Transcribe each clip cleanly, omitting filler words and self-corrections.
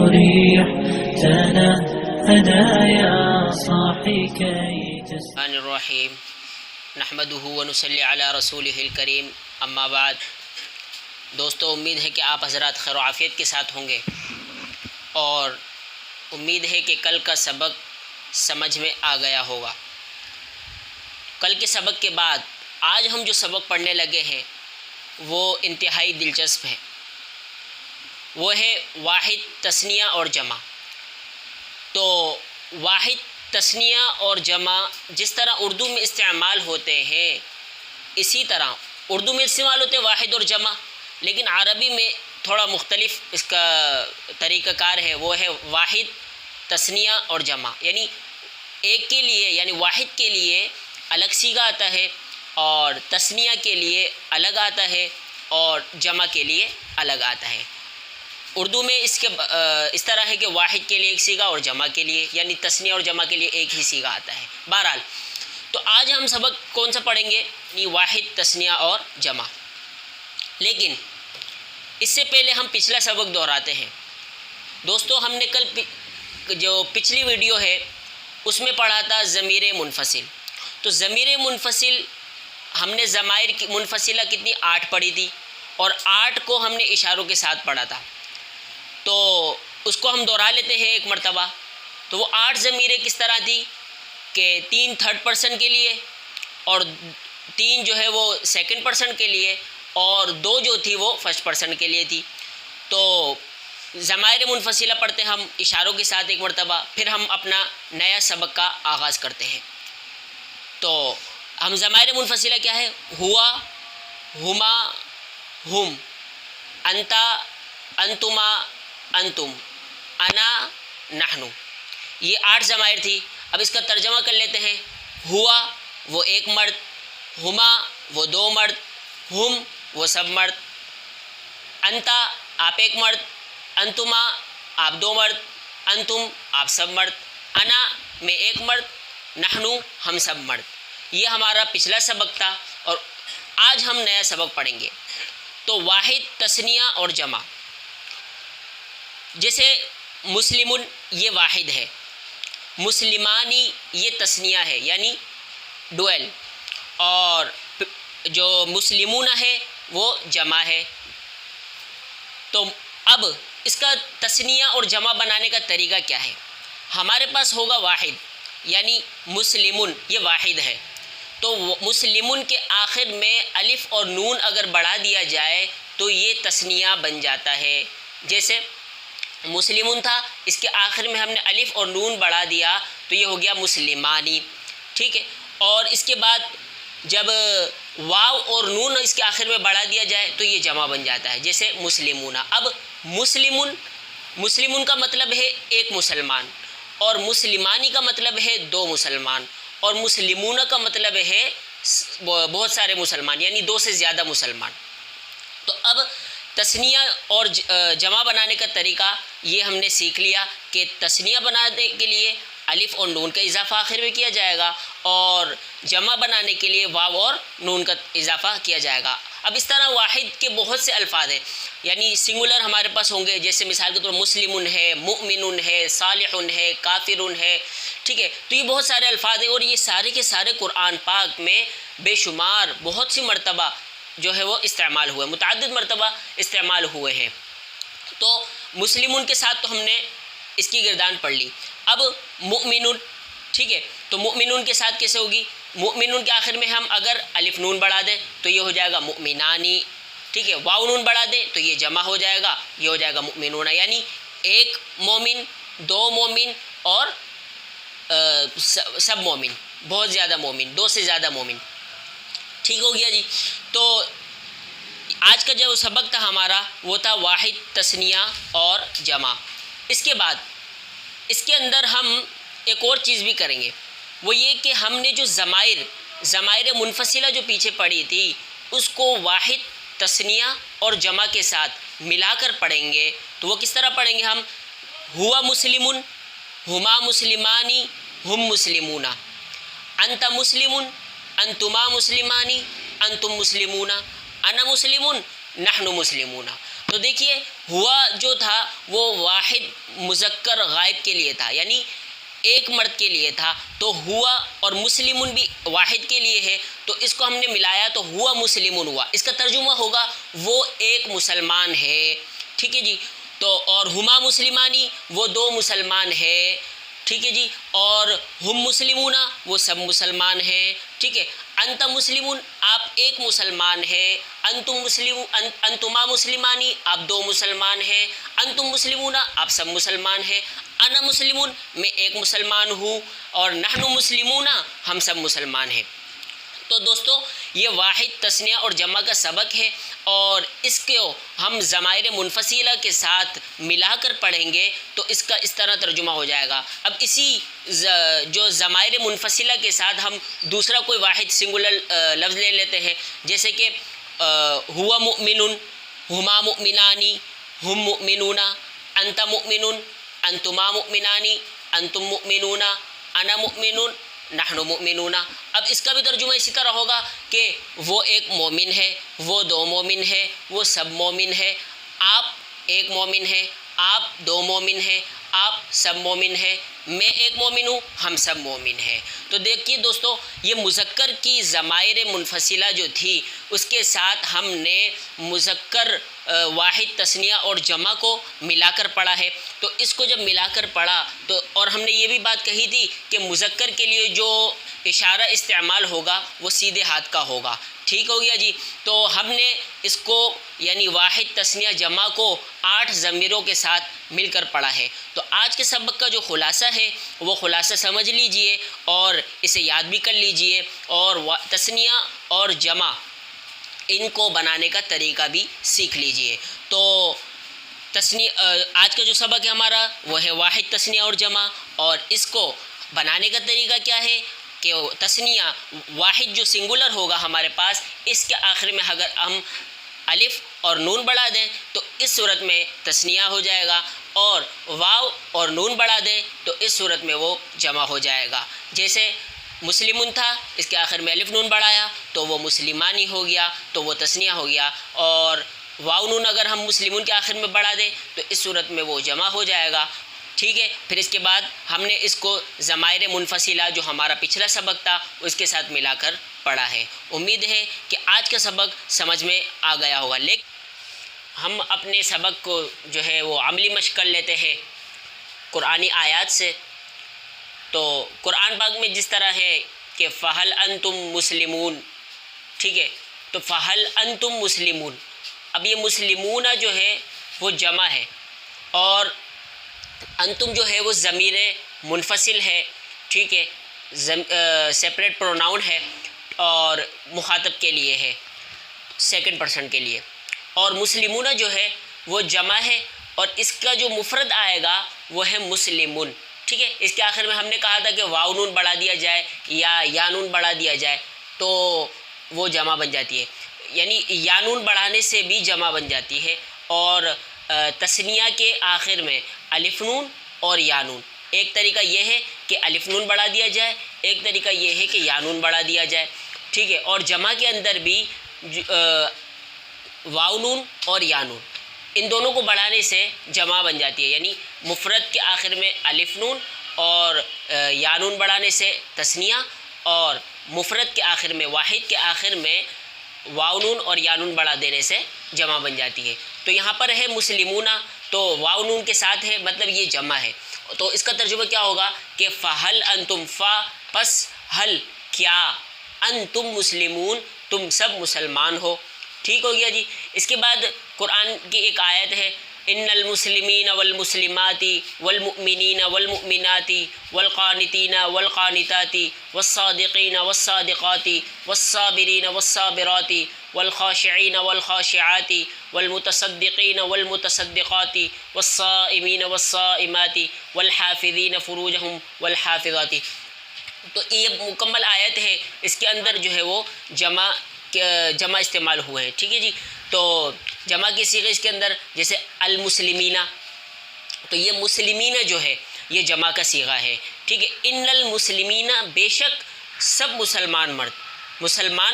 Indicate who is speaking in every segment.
Speaker 1: مريح تنهدى يا صاحي كي
Speaker 2: الرحمن الرحیم نحمده ونصلی علی رسولہ الکریم اما بعد. دوستو، امید ہے کہ آپ حضرات خیر و عافیت کے ساتھ ہوں گے اور امید ہے کہ کل کا سبق سمجھ میں آ گیا ہوگا. کل کے سبق کے بعد آج ہم جو سبق پڑھنے لگے ہیں وہ انتہائی دلچسپ ہے. وہ ہے واحد، تثنیہ اور جمع. تو واحد، تثنیہ اور جمع جس طرح اردو میں استعمال ہوتے ہیں اسی طرح اردو میں استعمال ہوتے ہیں واحد اور جمع، لیکن عربی میں تھوڑا مختلف اس کا طریقہ کار ہے. وہ ہے واحد، تثنیہ اور جمع. یعنی ایک کے لیے یعنی واحد کے لیے الگ صیغہ آتا ہے اور تثنیہ کے لیے الگ آتا ہے اور جمع کے لیے الگ آتا ہے. اردو میں اس طرح ہے کہ واحد کے لیے ایک صیغہ اور جمع کے لیے یعنی تثنیہ اور جمع کے لیے ایک ہی صیغہ آتا ہے. بہرحال تو آج ہم سبق کون سا پڑھیں گے؟ یعنی واحد، تثنیہ اور جمع. لیکن اس سے پہلے ہم پچھلا سبق دہراتے ہیں. دوستو، ہم نے کل جو پچھلی ویڈیو ہے اس میں پڑھا تھا ضمیر منفصل. تو ضمیر منفصل ہم نے ضمائر کی منفصلہ کتنی 8 پڑھی تھی اور 8 کو ہم نے اشاروں کے ساتھ پڑھا تھا. تو اس کو ہم دہرا لیتے ہیں ایک مرتبہ. تو وہ 8 ضمیریں کس طرح تھی کہ 3 تھرڈ پرسن کے لیے اور 3 جو ہے وہ سیکنڈ پرسن کے لیے اور 2 جو تھی وہ فرسٹ پرسن کے لیے تھی. تو ضمائر منفصلہ پڑھتے ہم اشاروں کے ساتھ ایک مرتبہ، پھر ہم اپنا نیا سبق کا آغاز کرتے ہیں. تو ہم ضمائر منفصلہ کیا ہے؟ ہوا، ہما، ہم، انتا، انتما، انتم، انا، نحنو. یہ 8 ضمائر تھی. اب اس کا ترجمہ کر لیتے ہیں. ہوا وہ ایک مرد، ہما وہ 2 مرد، ہم وہ سب مرد، انتا آپ ایک مرد، انتما آپ 2 مرد، انتم آپ سب مرد، انا میں ایک مرد، نحنو ہم سب مرد. یہ ہمارا پچھلا سبق تھا اور آج ہم نیا سبق پڑھیں گے. تو واحد، تثنیہ اور جمع. جیسے مسلمن یہ واحد ہے، مسلمانی یہ تثنیہ ہے یعنی ڈویل، اور جو مسلمون ہے وہ جمع ہے. تو اب اس کا تثنیہ اور جمع بنانے کا طریقہ کیا ہے؟ ہمارے پاس ہوگا واحد یعنی مسلمن یہ واحد ہے. تو مسلمن کے آخر میں الف اور نون اگر بڑھا دیا جائے تو یہ تثنیہ بن جاتا ہے. جیسے مسلمن تھا، اس کے آخر میں ہم نے الف اور نون بڑھا دیا تو یہ ہو گیا مسلمانی. ٹھیک ہے. اور اس کے بعد جب واو اور نون اس کے آخر میں بڑھا دیا جائے تو یہ جمع بن جاتا ہے، جیسے مسلمون. اب مسلمن کا مطلب ہے ایک مسلمان، اور مسلمانی کا مطلب ہے 2 مسلمان، اور مسلمون کا مطلب ہے بہت سارے مسلمان یعنی 2 سے زیادہ مسلمان. تو اب تثنیہ اور جمع بنانے کا طریقہ یہ ہم نے سیکھ لیا کہ تثنیہ بنانے کے لیے الف اور نون کا اضافہ آخر میں کیا جائے گا اور جمع بنانے کے لیے واو اور نون کا اضافہ کیا جائے گا. اب اس طرح واحد کے بہت سے الفاظ ہیں یعنی سنگولر ہمارے پاس ہوں گے، جیسے مثال کے طور پر مسلمن ہے، مؤمنن ہے، صالحن ہے، کافرن ہے. ٹھیک ہے. تو یہ بہت سارے الفاظ ہیں اور یہ سارے کے سارے قرآن پاک میں بے شمار بہت سی مرتبہ جو ہے وہ استعمال ہوئے، متعدد مرتبہ استعمال ہوئے ہیں. تو مسلمون کے ساتھ تو ہم نے اس کی گردان پڑھ لی. اب مؤمنون، ٹھیک ہے. تو مؤمنون کے ساتھ کیسے ہوگی؟ مؤمنون کے آخر میں ہم اگر الف نون بڑھا دیں تو یہ ہو جائے گا مؤمنانی. ٹھیک ہے. واو نون بڑھا دیں تو یہ جمع ہو جائے گا، یہ ہو جائے گا مؤمنون. یعنی ایک مومن، 2 مومن اور سب مومن، بہت زیادہ مومن، 2 سے زیادہ مومن. ٹھیک ہو گیا جی. تو آج کا جو سبق تھا ہمارا وہ تھا واحد، تثنیہ اور جمع. اس کے بعد اس کے اندر ہم ایک اور چیز بھی کریں گے، وہ یہ کہ ہم نے جو ضمائر منفصلہ جو پیچھے پڑھی تھی اس کو واحد، تثنیہ اور جمع کے ساتھ ملا کر پڑھیں گے. تو وہ کس طرح پڑھیں گے ہم؟ ہوا مسلمن، ہما مسلمانی، ہم مسلمون، انت مسلمن، انتما مسلمانی، انتم مسلمون، انا مسلمون، نحن مسلمون. تو دیکھیے ہوا جو تھا وہ واحد مذکر غائب کے لیے تھا، یعنی ایک مرد کے لیے تھا، تو ہوا اور مسلمون بھی واحد کے لیے ہے، تو اس کو ہم نے ملایا تو ہوا مسلمون ہوا۔ اس کا ترجمہ ہوگا وہ ایک مسلمان ہے، ٹھیک ہے جی۔ تو اور ہما مسلمانی وہ دو مسلمان ہے، ٹھیک ہے جی۔ اور ہم مسلمون وہ سب مسلمان ہیں، ٹھیک ہے۔ انت مسلمون آپ ایک مسلمان ہے، انتما مسلمانی آپ دو مسلمان ہیں، انتم مسلمون آپ سب مسلمان ہیں، انا مسلمون میں ایک مسلمان ہوں، اور نحن مسلمون ہم سب مسلمان ہیں۔ تو دوستو یہ واحد تثنیہ اور جمع کا سبق ہے، اور اس کو ہم ضمائر منفصلہ کے ساتھ ملا کر پڑھیں گے تو اس کا اس طرح ترجمہ ہو جائے گا۔ اب اسی جو ضمائر منفصلہ کے ساتھ ہم دوسرا کوئی واحد سنگولر لفظ لے لیتے ہیں، جیسے کہ ہوا مؤمن، ہما مؤمنانی، ہم مؤمنون، انت مؤمن، انتما مؤمنانی، انتم مؤمنون، انا مؤمنون، نحن مؤمنون۔ اب اس کا بھی ترجمہ اسی طرح ہوگا کہ وہ ایک مومن ہے، وہ دو مومن ہے، وہ سب مومن ہے، آپ ایک مومن ہے، آپ دو مومن ہیں، آپ سب مومن ہیں، میں ایک مومن ہوں، ہم سب مومن ہیں۔ تو دیکھیے دوستو یہ مذکر کی ضمائر منفصلہ جو تھی اس کے ساتھ ہم نے مذکر واحد تثنیہ اور جمع کو ملا کر پڑھا ہے۔ تو اس کو جب ملا کر پڑھا تو اور ہم نے یہ بھی بات کہی تھی کہ مذکر کے لیے جو اشارہ استعمال ہوگا وہ سیدھے ہاتھ کا ہوگا، ٹھیک ہو گیا جی۔ تو ہم نے اس کو یعنی واحد تثنیہ جمع کو 8 ضمیروں کے ساتھ مل کر پڑھا ہے۔ تو آج کے سبق کا جو خلاصہ ہے وہ خلاصہ سمجھ لیجئے اور اسے یاد بھی کر لیجئے، اور تثنیہ اور جمع ان کو بنانے کا طریقہ بھی سیکھ لیجئے۔ تو آج کا جو سبق ہے ہمارا وہ ہے واحد تثنیہ اور جمع، اور اس کو بنانے کا طریقہ کیا ہے کہ تثنیہ واحد جو سنگولر ہوگا ہمارے پاس، اس کے آخر میں اگر ہم الف اور نون بڑھا دیں تو اس صورت میں تثنیہ ہو جائے گا، اور واو اور نون بڑھا دیں تو اس صورت میں وہ جمع ہو جائے گا۔ جیسے مسلمون تھا، اس کے آخر میں الف نون بڑھایا تو وہ مسلمانی ہو گیا، تو وہ تثنیہ ہو گیا، اور واو نون اگر ہم مسلمون کے آخر میں بڑھا دیں تو اس صورت میں وہ جمع ہو جائے گا، ٹھیک ہے۔ پھر اس کے بعد ہم نے اس کو ضمائر منفصلہ جو ہمارا پچھلا سبق تھا اس کے ساتھ ملا کر پڑھا ہے۔ امید ہے کہ آج کا سبق سمجھ میں آ گیا ہوگا، لیکن ہم اپنے سبق کو جو ہے وہ عملی مشق کر لیتے ہیں قرآنی آیات سے۔ تو قرآن پاک میں جس طرح ہے کہ فہل انتم مسلمون، ٹھیک ہے، تو فہل انتم مسلمون، اب یہ مسلمون جو ہے وہ جمع ہے، اور انتم جو ہے وہ ضمیر منفصل ہے، ٹھیک ہے، سیپریٹ پروناؤن ہے، اور مخاطب کے لیے ہے، سیکنڈ پرسن کے لیے، اور مسلمون جو ہے وہ جمع ہے، اور اس کا جو مفرد آئے گا وہ ہے مسلمون، ٹھیک ہے۔ اس کے آخر میں ہم نے کہا تھا کہ واو نون بڑھا دیا جائے یا نون بڑھا دیا جائے تو وہ جمع بن جاتی ہے، یعنی یا نون بڑھانے سے بھی جمع بن جاتی ہے، اور تثنیہ کے آخر میں الف نون اور یا نون، ایک طریقہ یہ ہے کہ الف نون بڑھا دیا جائے، ایک طریقہ یہ ہے کہ یا نون بڑھا دیا جائے، ٹھیک ہے۔ اور جمع کے اندر بھی واو نون اور یا نون ان دونوں کو بڑھانے سے جمع بن جاتی ہے، یعنی مفرد کے آخر میں الف نون اور یا نون بڑھانے سے تثنیہ، اور مفرد کے آخر میں واحد کے آخر میں واو نون اور یا نون بڑھا دینے سے جمع بن جاتی ہے۔ تو یہاں پر ہے مسلمون، تو واو نون کے ساتھ ہے، مطلب یہ جمع ہے، تو اس کا ترجمہ کیا ہوگا کہ فہل انتم، فا پس ہل کیا، انتم مسلمون تم سب مسلمان ہو، ٹھیک ہو گیا جی۔ اس کے بعد قرآن کی ایک آیت ہے ان المسلمین والمسلمات والمؤمنین والمؤمنات والقانتین والقانتات والصادقین والصادقات والصابرین والصابرات والخاشعین والخاشعات والمتصدقین والمتصدقات والصائمین والصائمات والحافظین فروجہم والحافظات۔ تو یہ مکمل آیت ہے، اس کے اندر جو ہے وہ جمع استعمال ہوئے ہیں، ٹھیک ہے جی۔ تو جمع کی صیغے اس کے اندر جیسے المسلمین، تو یہ مسلمین جو ہے یہ جمع کا صیغہ ہے، ٹھیک ہے۔ ان المسلمین بے شک سب مسلمان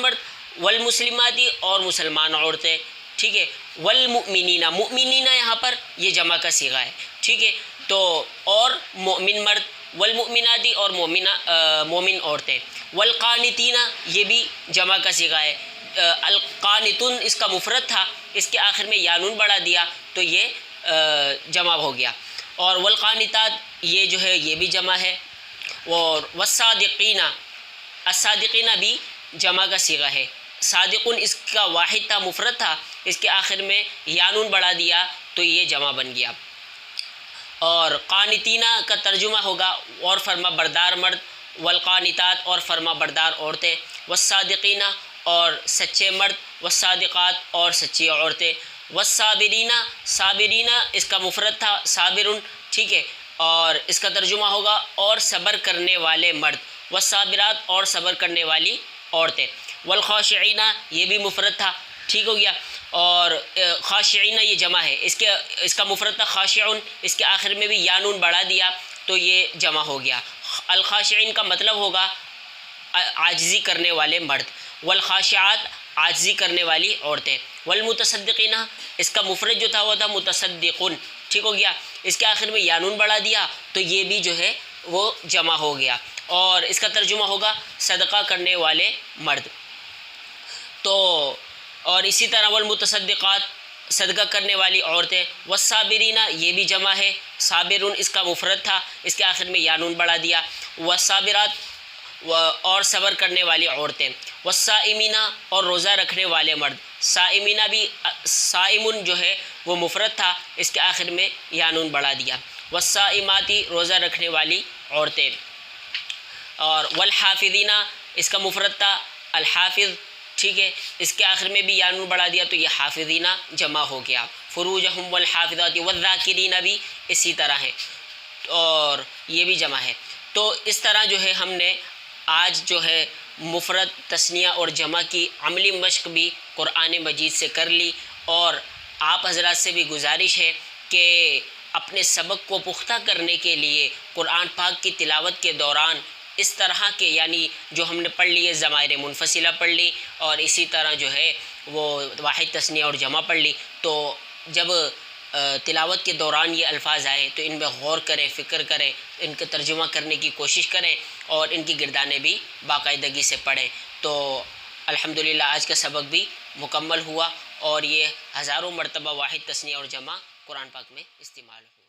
Speaker 2: مرد والمسلماتی اور مسلمان عورتیں، ٹھیک ہے، والمؤمنین، مؤمنین یہاں پر یہ جمع کا صیغہ ہے، ٹھیک ہے، تو اور مومن مرد، والمؤمنات اور مومن عورتیں، والقانتین یہ بھی جمع کا صیغہ ہے، القانتون اس کا مفرد تھا، اس کے آخر میں یا نون بڑھا دیا تو یہ جمع ہو گیا، اور والقانتات یہ جو ہے یہ بھی جمع ہے، اور والصادقین، الصادقین بھی جمع کا صیغہ ہے، صادقون اس کا واحد تھا، مفرد تھا، اس کے آخر میں یا نون بڑھا دیا تو یہ جمع بن گیا، اور قانتینہ کا ترجمہ ہوگا اور فرما بردار مرد، والقانتات اور فرما بردار عورتیں، والصادقین اور سچے مرد، والصادقات اور سچی عورتیں، والصابرین، صابرین اس کا مفرد تھا صابرن، ٹھیک ہے، اور اس کا ترجمہ ہوگا اور صبر کرنے والے مرد، والصابرات اور صبر کرنے والی عورتیں، والخاشعین یہ بھی مفرد تھا، ٹھیک ہو گیا، اور خاشعین یہ جمع ہے، اس کا مفرد تھا خاشعون، اس کے آخر میں بھی یا نون بڑھا دیا تو یہ جمع ہو گیا، الخاشعین کا مطلب ہوگا عاجزی کرنے والے مرد، والخاشعات عاجزی کرنے والی عورتیں، والمتصدقین اس کا مفرد جو تھا وہ تھا متصدقون، ٹھیک ہو گیا، اس کے آخر میں یا نون بڑھا دیا تو یہ بھی جو ہے وہ جمع ہو گیا، اور اس کا ترجمہ ہوگا صدقہ کرنے والے مرد، تو اور اسی طرح والمتصدقات صدقہ کرنے والی عورتیں، والصابرین یہ بھی جمع ہے، صابرون اس کا مفرد تھا، اس کے آخر میں یا نون بڑھا دیا، والصابرات اور صبر کرنے والی عورتیں، والصائمین اور روزہ رکھنے والے مرد، صائمین بھی صائمن جو ہے وہ مفرد تھا، اس کے آخر میں یا نون بڑھا دیا، والصائماتی روزہ رکھنے والی عورتیں، اور والحافظین اس کا مفرد تھا الحافظ، ٹھیک ہے، اس کے آخر میں بھی یا نون بڑھا دیا تو یہ حافظین جمع ہو گیا، فروجہم والحافظات، والذاکرین بھی اسی طرح ہے اور یہ بھی جمع ہے، تو اس طرح جو ہے ہم نے آج جو ہے مفرد، تثنیہ اور جمع کی عملی مشق بھی قرآن مجید سے کر لی، اور آپ حضرات سے بھی گزارش ہے کہ اپنے سبق کو پختہ کرنے کے لیے قرآن پاک کی تلاوت کے دوران اس طرح کے یعنی جو ہم نے پڑھ لی ہے ضمائر منفصلہ پڑھ لی، اور اسی طرح جو ہے وہ واحد تثنیہ اور جمع پڑھ لی، تو جب تلاوت کے دوران یہ الفاظ آئیں تو ان میں غور کریں، فکر کریں، ان کا ترجمہ کرنے کی کوشش کریں، اور ان کی گردانیں بھی باقاعدگی سے پڑھیں، تو الحمدللہ آج کا سبق بھی مکمل ہوا، اور یہ ہزاروں مرتبہ واحد تثنیہ اور جمع قرآن پاک میں استعمال ہوا۔